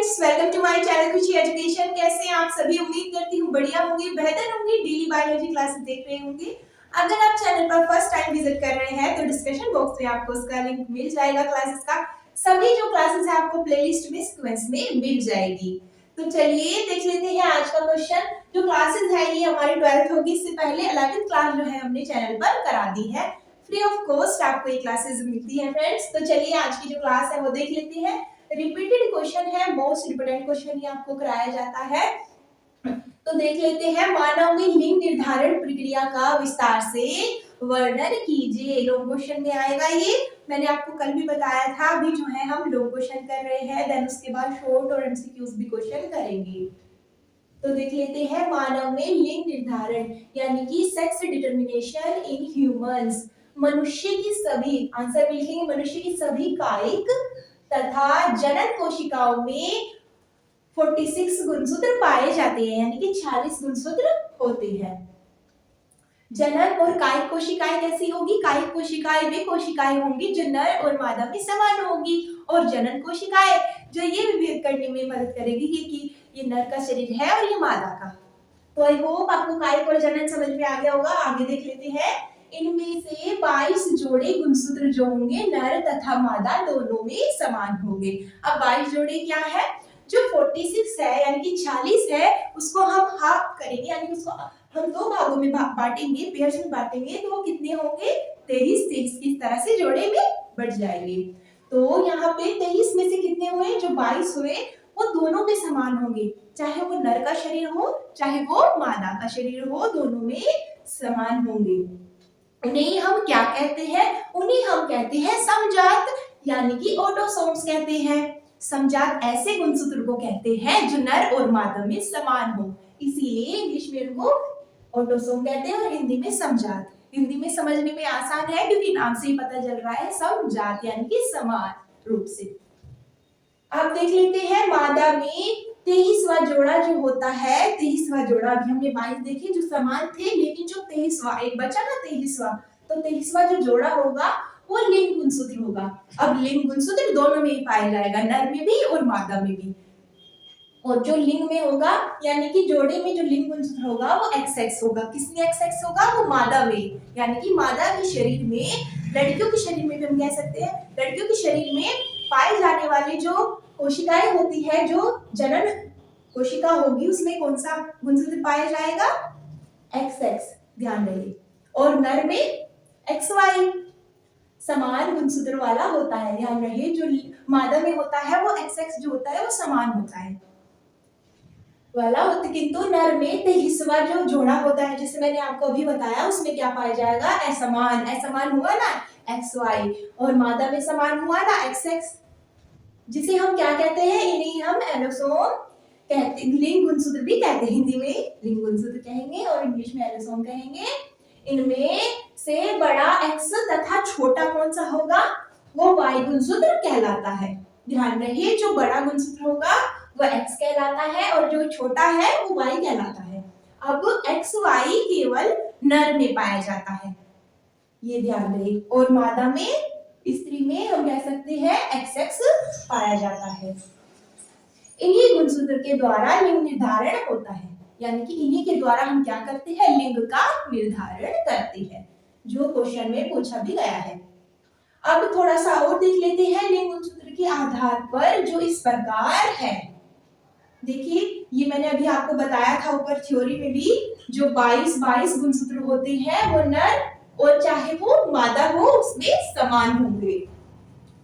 Friends, welcome to my channel Khushi education. कैसे हैं आप सभी? उम्मीद करती हूँ बढ़िया होंगे, बेहतर होंगे। डेली बायोलॉजी क्लासेस देख रहे होंगे। अगर आप चैनल पर फर्स्ट टाइम विजिट कर रहे हैं तो डिस्क्रिप्शन बॉक्स में आपको उसका लिंक मिल जाएगा। क्लासेस का सभी जो क्लासेस है आपको प्लेलिस्ट में सीक्वेंस में मिल जाएगी। तो चलिए देख लेते हैं आज का क्वेश्चन। जो क्लासेस है ये हमारी 12th होगी, इससे पहले 11th क्लास जो है हमने चैनल पर करा दी है। फ्री ऑफ कॉस्ट आपको ये क्लासेस मिलती है फ्रेंड्स। तो चलिए आज की जो क्लास है वो देख लेते हैं। रिपीटेड क्वेश्चन है, मोस्ट इंपोर्टेंट क्वेश्चन ये आपको कराया जाता है। तो देख लेते हैं। मानव में लिंग निर्धारण प्रक्रिया का विस्तार से वर्णन कीजिए। लॉन्ग क्वेश्चन में आएगा ये। मैंने आपको कल भी बताया था। अभी जो है हम लॉन्ग क्वेश्चन कर रहे हैं, देन उसके बाद शॉर्ट और एमसीक्यूज भी क्वेश्चन करेंगे। तो देख लेते हैं। मानव में लिंग निर्धारण यानी कि सेक्स डिटरमिनेशन इन ह्यूमंस, मनुष्य की सभी, आंसर लिखेंगे, मनुष्य की सभी कायिक तथा जनन कोशिकाओं में 46 गुणसूत्र पाए जाते हैं, यानी कि 46 गुणसूत्र होते हैं। जनन और कायिक कोशिकाएं कैसी होगी? कायिक कोशिकाएं वे कोशिकाएं होंगी जो नर और मादा में समान होगी, और जनन कोशिकाएं जो ये विभेद करने में मदद करेगी कि ये नर का शरीर है और ये मादा का। तो आई होप आपको कायिक और जनन समझ में आ गया होगा। आगे देख लेते हैं। इनमें से 22 जोड़े गुणसूत्र जो होंगे नर तथा मादा दोनों में समान होंगे। अब 22 जोड़े क्या है? जो 46 है यानी कि 46 है, उसको हम हाफ करेंगे, यानी उसको हम दो भागों में बांटेंगे, पेयर्स में बांटेंगे, तो वो कितने होंगे? 23 इस तरह से जोड़े में बढ़ जाएंगे। तो यहाँ पे 23 में से कितने हुए? जो 22 हुए वो दोनों में समान होंगे, चाहे वो नर का शरीर हो चाहे वो मादा का शरीर हो, दोनों में समान होंगे। उन्हें हम क्या कहते हैं? उन्हें हम कहते हैं समजात, यानी कि ऑटोसोम्स कहते हैं। समजात ऐसे गुणसूत्र को कहते हैं जो नर और मादा में समान हो, इसीलिए इंग्लिश में उनको ऑटोसोम कहते हैं और हिंदी में समजात। हिंदी में समझने में आसान है क्योंकि नाम से ही पता चल रहा है, समजात यानी कि समान रूप से। अब देख लेते हैं। मादा में 23वां जोड़ा जो होता है, 23वां जोड़ा, अभी हमने 22 देखे जो समान थे, लेकिन जो 23वां एक बचा ना 23वां, तो 23वां जो जोड़ा होगा वो लिंग गुणसूत्र होगा। अब लिंग गुणसूत्र दोनों में ही पाया जाएगा, नर में भी और मादा में भी। और जो लिंग में होगा यानी कि जोड़े में जो लिंग गुणसूत्र होगा वो XX होगा। किसमें XX होगा? वो मादा में, यानी कि मादा के शरीर में, लड़कियों के शरीर में भी हम कह सकते हैं, लड़कियों के शरीर में पाए जाने वाले जो कोशिकाएं होती है, जो जनन कोशिका होगी, उसमें कौन सा गुणसूत्र पाया जाएगा? XX, ध्यान रहे। और नर में XY, समान गुणसूत्र वाला होता है, ध्यान रहे। जो मादा में होता है वो XX जो होता है वो समान होता है वाला होता, किंतु नर में 23वां जो जोड़ा होता है, जिसे मैंने आपको अभी बताया, उसमें क्या पाया जाएगा? असमान। असमान हुआ ना XY, और मादा में समान हुआ ना XX, जिसे हम क्या कहते हैं? इन्हें हम एलोसोम कहते हैं, लिंग गुणसूत्र भी कहते हैं। हिंदी में लिंग गुणसूत्र कहेंगे और इंग्लिश में एलोसोम कहेंगे। इनमें से बड़ा X तथा छोटा कौन सा होगा? वो Y गुणसूत्र कहलाता है। ध्यान रहिए, जो बड़ा गुणसूत्र होगा वो X कहलाता है और जो छोटा है वो Y कहलाता है। अब XY केवल नर में पाया जाता है, ये ध्यान रहे, और मादा में, स्त्री में हम कह सकते हैं XX पाया जाता है। इन्हीं गुणसूत्र के द्वारा लिंग निर्धारण होता है, यानी कि इन्हीं के द्वारा हम क्या करते हैं? लिंग का निर्धारण करते हैं, जो क्वेश्चन में पूछा भी गया है। अब थोड़ा सा और देख लेते हैं। लिंग गुणसूत्र के आधार पर जो इस प्रकार है, देखिए ये मैंने अभी आपको बताया था ऊपर थ्योरी में भी, जो 22 गुणसूत्र होते हैं वो नर और चाहे वो मादा हो उसमें समान होंगे,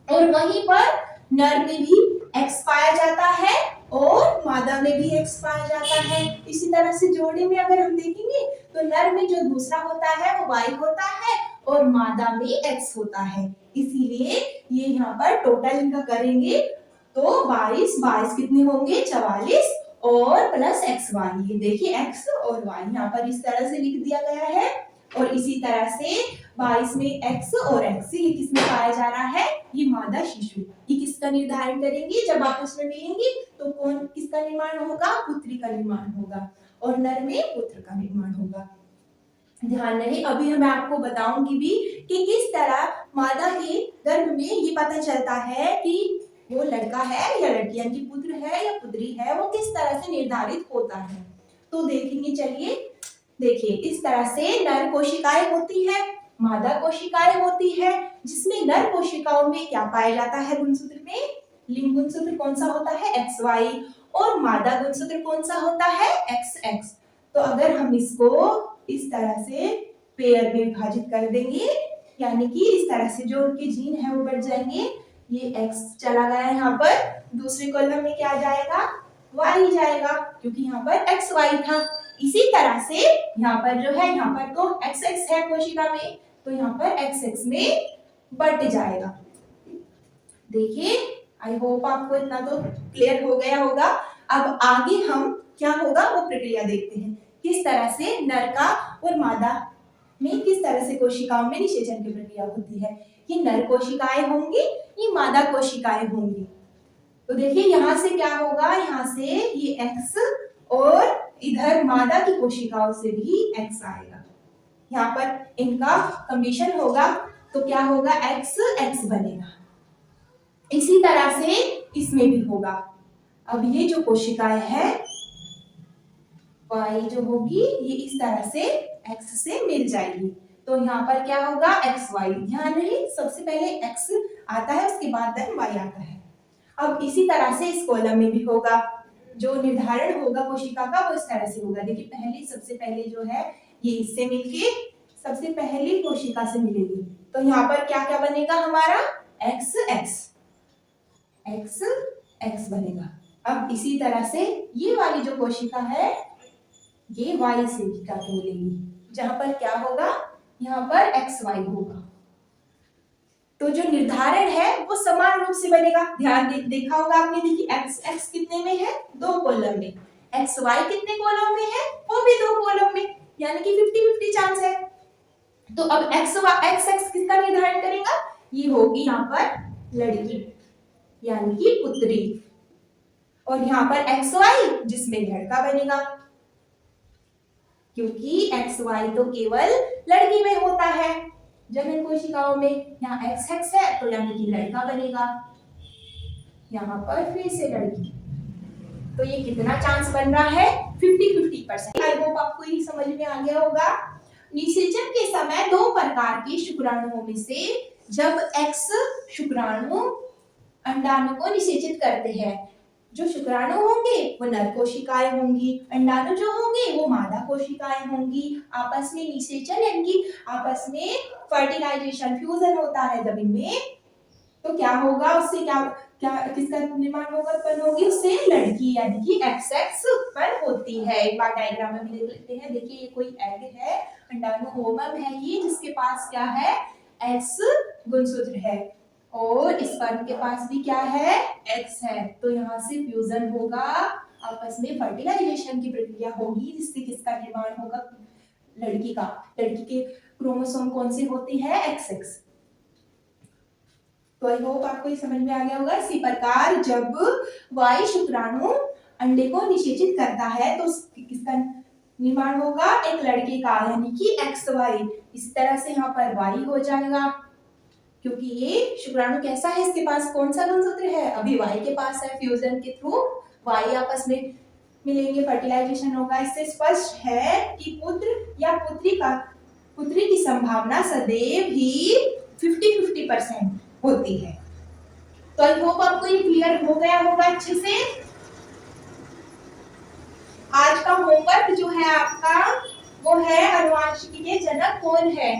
और वहीं पर नर में भी X पाया जाता है और मादा में भी X पाया जाता है। इसी तरह से जोड़े में अगर हम देखेंगे तो नर में जो दूसरा होता है वो Y होता है और मादा में X होता है, इसीलिए ये यहाँ पर टोटल इनका करेंगे तो 22 कितने होंगे? 44 और प्लस XY। ये देखिए X और Y यहाँ पर इस तरह से लिख दिया गया है, और इसी तरह से 22 में X और X, ये किसमें पाया जा रहा है? ये मादा शिशु। ये किसका निर्धारण करेंगे? जब आप उसमें मिलेंगे तो कौन किसका निर्माण होगा? पुत्री का निर्माण होगा, और नर में पुत्र का निर्माण होगा। ध्यान रहे। अभी मैं आपको बताऊंगी भी कि किस तरह मादा के गर्भ में ये पता चलता है कि वो लड़का है या लड़की यानी कि पुत्र है या पुत्री है, वो किस तरह से निर्धारित होता है। तो देखेंगे, चलिए देखिए, इस तरह से नर कोशिकाएं होती है, मादा कोशिकाएं होती है, जिसमें नर कोशिकाओं में क्या पाया जाता है गुणसूत्र में, लिंग गुणसूत्र कौन सा होता है XY, और मादा गुणसूत्र कौन सा होता है XX। तो अगर हम इसको इस तरह से पेयर में विभाजित कर देंगे, यानी कि इस तरह से जो उनके जीन है वो बढ़ जाएंगे, ये X चला गया यहाँ पर, दूसरे कॉलम में क्या जाएगा, Y जाएगा, क्योंकि यहाँ पर XY था। इसी तरह से यहाँ पर जो है, यहाँ पर तो XX है कोशिका में, तो यहाँ पर XX में बढ़ जाएगा। देखिए, आई होप आपको इतना तो क्लियर हो गया होगा। अब आगे हम क्या होगा वो प्रक्रिया देखते हैं, किस तरह से नर का और मादा में किस तरह से कोशिकाओं में निषेचन की प्रक्रिया होती है। ये नर कोशिकाएं होंगी, ये मादा कोशिकाएं होंगी। तो देखिए यहाँ से क्या होगा, यहाँ से ये X और इधर मादा की कोशिकाओं से भी X आएगा, यहाँ पर इनका कम्बिनेशन होगा, तो क्या होगा XX बनेगा। इसी तरह से इसमें भी होगा। अब ये जो कोशिकाएं है Y जो होगी, ये इस तरह से X से मिल जाएगी, तो यहाँ पर क्या होगा XY, ध्यान रहे सबसे पहले X आता है, उसके बाद Y आता है। अब इसी तरह से इस कॉलम में भी होगा, जो निर्धारण होगा कोशिका का वो इस तरह से होगा। देखिए पहले सबसे पहले जो है ये इससे मिलके सबसे पहली कोशिका से मिलेगी, तो यहाँ पर क्या क्या बनेगा हमारा XX बनेगा। अब इसी तरह से ये वाली जो कोशिका है ये Y से जाके मिलेगी, जहां पर क्या होगा, यहाँ पर XY होगा। तो जो निर्धारण है वो समान रूप से बनेगा। ध्यान देखा होगा आपने, देखिए XX कितने में है, 2 कॉलम में, XY कितने कॉलम में है, वो भी 2 कॉलम में, यानी कि 50-50 चांस है। तो अब XX किसका निर्धारण करेगा, ये होगी यहाँ पर लड़की यानी कि पुत्री, और यहाँ पर XY जिसमें लड़का बनेगा, क्योंकि XY तो केवल लड़की में होता है जनन कोशिकाओं में। यहाँ XX है तो यानी कि लड़का बनेगा, यहाँ पर फिर से लड़की। तो ये कितना चांस बन रहा है, 50-50%। आई होप आपको ये समझ में आ गया होगा। निषेचन के समय 2 प्रकार के शुक्राणुओं में से जब X शुक्राणु अंडाणु को निषेचित करते हैं, जो शुक्राणु होंगे वो नर कोशिकाएं होंगी, अंडाणु जो होंगे वो मादा कोशिकाएं होंगी। आपस में निषेचन यानी कि आपस में फर्टिलाइजेशन फ्यूजन होता है जब इनमें, तो क्या होगा, उससे क्या क्या किसका निर्माण होगा, उत्पन्न होगी, उससे लड़की यानी कि XX उत्पन्न होती है। एक बार डायग्राम में देख लेते हैं। देखिए ये कोई एग है, अंडाणु ओवम है ये, जिसके पास क्या है X गुणसूत्र है, और स्पर्म के पास भी क्या है X है। तो यहाँ से फ्यूजन होगा, आपस में फर्टिलाइजेशन की प्रक्रिया होगी, जिससे किसका निर्माण होगा, लड़की का। लड़की के क्रोमोसोम कौन से होते हैं, XX। तो आई होप आपको ये समझ में आ गया होगा। इसी प्रकार जब Y शुक्राणु अंडे को निषेचित करता है तो किसका निर्माण होगा, एक लड़के का यानी कि XY। इस तरह से यहाँ पर Y हो जाएगा, क्योंकि ये शुक्राणु कैसा है, इसके पास कौन सा गुणसूत्र है, अभी Y के पास है। फ्यूजन के थ्रू Y आपस में मिलेंगे, फर्टिलाइजेशन होगा। इससे स्पष्ट है कि पुत्र या पुत्री की संभावना सदैव ही 50-50% होती है। तो आई होप आपको ये क्लियर हो गया होगा अच्छे से। आज का होमवर्क जो है आपका वो है अनुवांशिकी के जनक कौन है।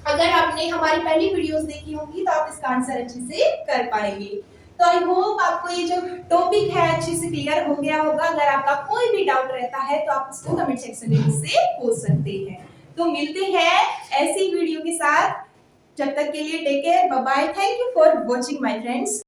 अगर आपने हमारी पहली वीडियोस देखी होंगी तो आप इसका आंसर अच्छे से कर पाएंगे। तो आई होप आपको ये जो टॉपिक है अच्छे से क्लियर हो गया होगा। अगर आपका कोई भी डाउट रहता है तो आप उसको कमेंट सेक्शन में मुझसे पूछ सकते हैं। तो मिलते हैं ऐसी वीडियो के साथ, जब तक के लिए take care, bye bye, thank you for watching my friends.